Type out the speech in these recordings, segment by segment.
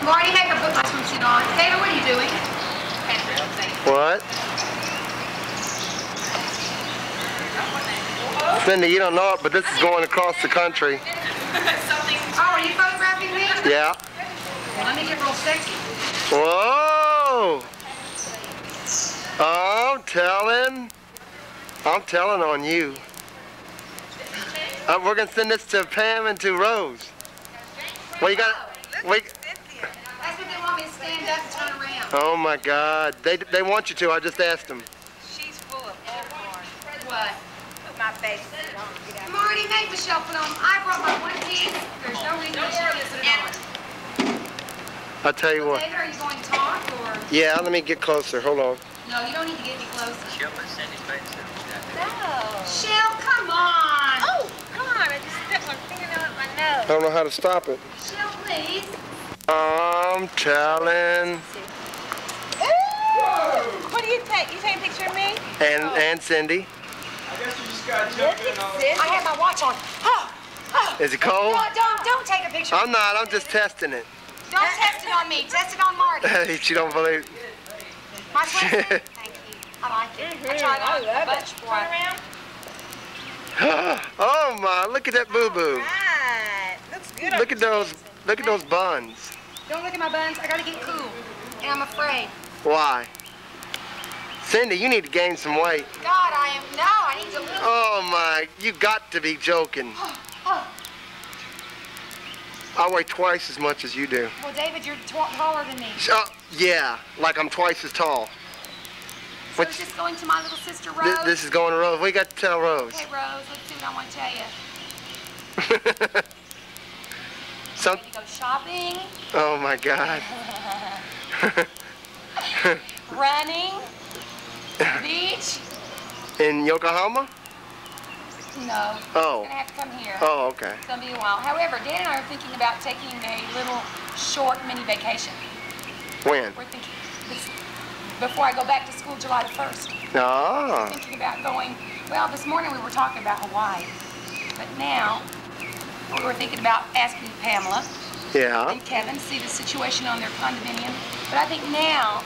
Marty, make her put my swimsuit on. Taylor, what are you doing? What? Cindy, you don't know it, but this is going across the country. Oh, are you photographing me? Yeah. Well, let me get real sexy. Whoa! I'm telling on you. We're gonna send this to Pam and to Rose. Well, you got. Wait. That's what they want me to stand up and turn around. Oh my God! They want you to. I just asked them. She's full of bullhorn. What? Put my face on. Marty, make Michelle put on. I brought my one piece. There's no reason she can't put it on. I'll tell you what. David, are you going to talk or? Yeah, let me get closer. Hold on. No, you don't need to get any closer. No. Shell, come on. Oh, come on. I just stuck my fingernail up my nose. I don't know how to stop it. Shell, please. I'm telling. What do you take? You take a picture of me? And Cindy. I guess you just got to jump in on I have my watch on. Is it cold? No, don't take a picture. I'm not. I'm just testing it. Don't test it on me. Test it on Marty. She don't believe. My swimsuit? Thank you. I like it. I tried on a bunch for it. Oh my! Look at that boo boo. Right. Looks good. Look at those. Look at those buns. Don't look at my buns. I gotta get cool. And I'm afraid. Why? Cindy, you need to gain some weight. God, I need to lose. Oh my! You got to be joking. I weigh twice as much as you do. Well, David, you're taller than me. Yeah, like I'm twice as tall. So is this going to my little sister Rose? This is going to Rose. We got to tell Rose. Okay, Rose, let's see what I want to tell you. Some. Ready to go shopping? Oh my God. Running? Beach? In Yokohama? No. Oh. It's gonna have to come here. Oh, okay. It's gonna be a while. However, Dan and I are thinking about taking a little short mini vacation. When? We're thinking before I go back to school July the 1st. Ah. Thinking about going, well, this morning we were talking about Hawaii, but now we were thinking about asking Pamela Yeah. and Kevin to see the situation on their condominium. But I think now,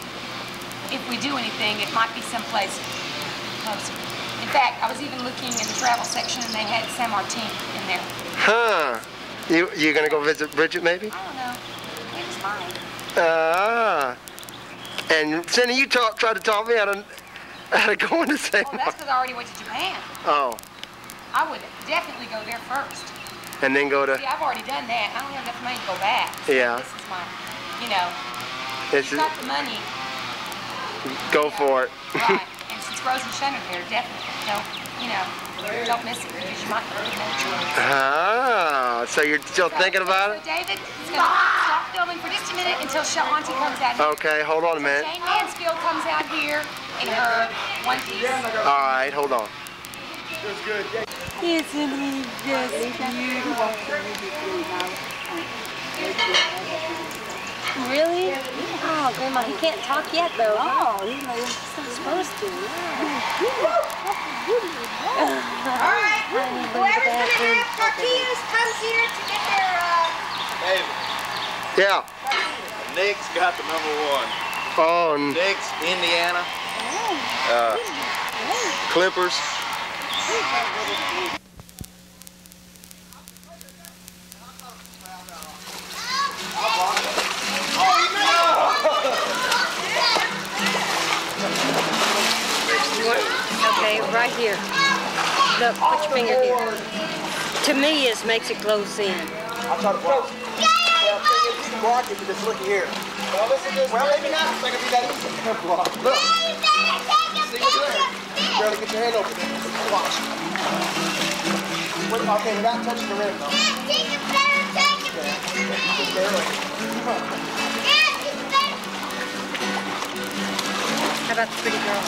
if we do anything, it might be someplace closer. In fact, I was even looking in the travel section and they had San Martin in there. Huh. You gonna go visit Bridget maybe? I don't know. Maybe it's mine. Ah. And Cindy, you tried to talk me out of going to San Oh, that's because I already went to Japan. Oh. I would definitely go there first. And then go to. See, I've already done that. I don't have enough money to go back. So Yeah. This is my, you know, This you've is, got the money. go for it. Right. And since Rose and Shun are there, definitely don't miss it because you might not have no choice. Ah. So you're still thinking about it? So David is going to stop filming for just a minute until Auntie comes out here. Okay. Hold on a minute. Jane Mansfield comes out here in her one piece. All right. Hold on. Isn't he just beautiful? Really? Oh, Grandma, he can't talk yet, though. Oh, he's supposed to. All right. Whoever's going to have tortillas comes here to get their, David, Yeah. Nick's got the #1. Oh. Nick's, Indiana. Clippers. Okay, right here. Look, put your finger here. To me, it makes it close in. I'll try to block. Well, thing is, you can block it, but just look here. Well, listen to this. Well, maybe not. It's not going to be that easy. Block. Look. See what you're doing? You barely get your hand over there. Watch. Wait, okay, without touching the rim, though. Just barely. How about the pretty girl?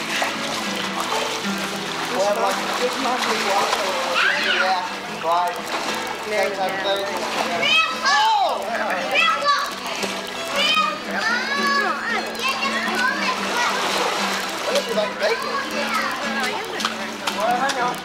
We'll have like 6 months we watch over yeah, right. Same type of thing. Oh! What if you like bacon? Well, hang on.